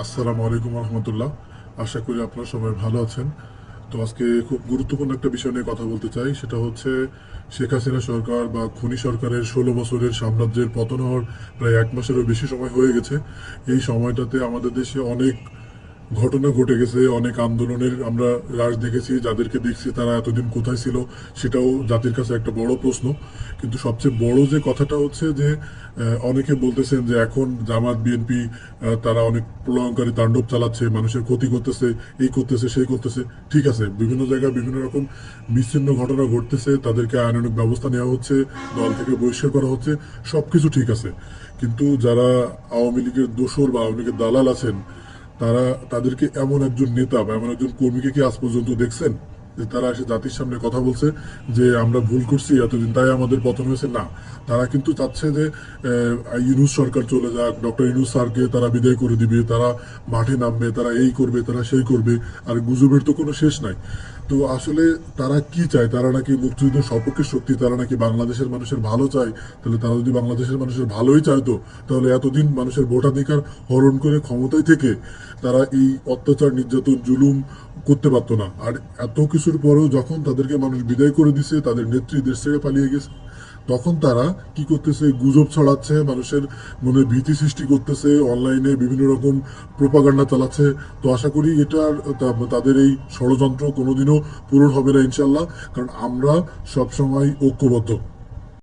আসসালামু আলাইকুম রহমতুল্লাহ। আশা করি আপনারা সবাই ভালো আছেন। তো আজকে খুব গুরুত্বপূর্ণ একটা বিষয় নিয়ে কথা বলতে চাই, সেটা হচ্ছে শেখ হাসিনা সরকার বা খনি সরকারের 16 বছরের সাম্রাজ্যের পতন হওয়ার প্রায় 1 মাসেরও বেশি সময় হয়ে গেছে। এই সময়টাতে আমাদের দেশে অনেক ঘটনা ঘটে গেছে, অনেক আন্দোলনের আমরা রাশ দেখেছি। যাদেরকে দেখছি তারা এতদিন কোথায় ছিল সেটাও জাতির কাছে একটা বড় প্রশ্ন। কিন্তু সবচেয়ে বড় যে কথাটা হচ্ছে যে অনেকে বলতেছেন যে এখন জামাত বিএনপি তারা অনেক প্রলয়ঙ্করী তাণ্ডব চালাচ্ছে, মানুষের ক্ষতি করতেছে, এই করতেছে সেই করতেছে। ঠিক আছে, বিভিন্ন জায়গায় বিভিন্ন রকম বিচ্ছিন্ন ঘটনা ঘটতেছে, তাদেরকে আইনানুগ ব্যবস্থা নেওয়া হচ্ছে, দল থেকে বহিষ্কার করা হচ্ছে, সবকিছু ঠিক আছে। কিন্তু যারা আওয়ামী লীগের দোসর বা আওয়ামী লীগের দালাল আছেন, তারা তাদেরকে এমন একজন নেতা বা এমন একজন কর্মীকে কি আজ পর্যন্ত দেখছেন যে তারা এসে জাতির সামনে কথা বলছে যে আমরা ভুল করছি এতদিন তাই আমাদের পতন হয়েছে? না, তারা কিন্তু চাচ্ছে যে ইউনূস সরকার চলে যাক, ডক্টর ইউনূস স্যারকে তারা বিদায় করে দিবে, তারা মাঠে নামবে, তারা এই করবে, তারা সেই করবে। আর গুজবের তো কোনো শেষ নাই। তো আসলে তারা কি চায়? তারা নাকি মুক্তিযুদ্ধের সপক্ষের শক্তি, তারা নাকি বাংলাদেশের মানুষের ভালো চায়। তাহলে তারা যদি বাংলাদেশের মানুষের ভালোই চাইতো, তাহলে এতদিন মানুষের ভোটাধিকার হরণ করে ক্ষমতায় থেকে তারা এই অত্যাচার, নির্যাতন, জুলুম করতে পারতো না। আর এত কিছুর পরেও যখন তাদেরকে মানুষ বিদায় করে দিছে, তাদের নেত্রী দেশ থেকে পালিয়ে গেছে, তখন তারা কি করতেছে? গুজব ছড়াচ্ছে, মানুষের মনে ভীতি সৃষ্টি করতেছে, অনলাইনে বিভিন্ন রকম প্রোপাগান্ডা চালাচ্ছে। তো আশা করি এটার তাদের এই ষড়যন্ত্র কোনোদিনও পূরণ হবে না ইনশাল্লাহ, কারণ আমরা সবসময় ঐক্যবদ্ধ।